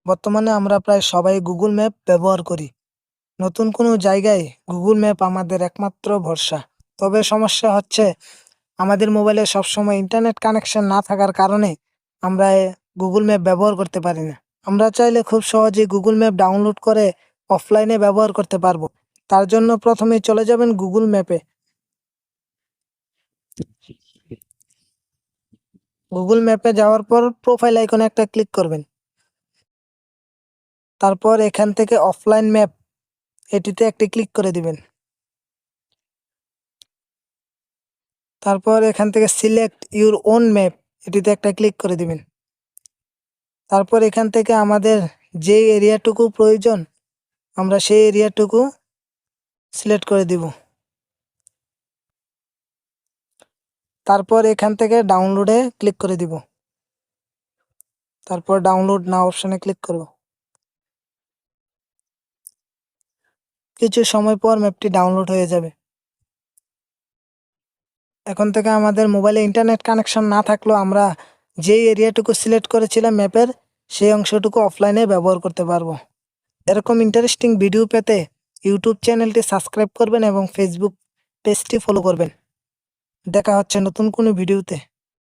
বর্তমানে আমরা প্রায় সবাই গুগল ম্যাপ ব্যবহার করি। নতুন কোনো জায়গায় গুগল ম্যাপ আমাদের একমাত্র ভরসা। তবে সমস্যা হচ্ছে আমাদের মোবাইলে সবসময় ইন্টারনেট কানেকশন না থাকার কারণে আমরা গুগল ম্যাপ ব্যবহার করতে পারি না। আমরা চাইলে খুব সহজেই গুগল ম্যাপ ডাউনলোড করে অফলাইনে ব্যবহার করতে পারবো। তার জন্য প্রথমেই চলে যাবেন গুগল ম্যাপে। গুগল ম্যাপে যাওয়ার পর প্রোফাইল আইকনে একটা ক্লিক করবেন। তারপর এখান থেকে অফলাইন ম্যাপ এটিতে একটি ক্লিক করে দিবেন। তারপর এখান থেকে সিলেক্ট ইউর ওন ম্যাপ এটিতে একটা ক্লিক করে দিবেন। তারপর এখান থেকে আমাদের যে এরিয়াটুকু প্রয়োজন আমরা সেই এরিয়াটুকু সিলেক্ট করে দিব। তারপর এখান থেকে ডাউনলোডে ক্লিক করে দিব। তারপর ডাউনলোড নাও অপশনে ক্লিক করব। কিছু সময় পর ম্যাপটি ডাউনলোড হয়ে যাবে। এখন থেকে আমাদের মোবাইলে ইন্টারনেট কানেকশন না থাকলেও আমরা যেই এরিয়াটুকু সিলেক্ট করেছিলাম ম্যাপের সেই অংশটুকু অফলাইনে ব্যবহার করতে পারবো। এরকম ইন্টারেস্টিং ভিডিও পেতে ইউটিউব চ্যানেলটি সাবস্ক্রাইব করবেন এবং ফেসবুক পেজটি ফলো করবেন। দেখা হচ্ছে নতুন কোনো ভিডিওতে।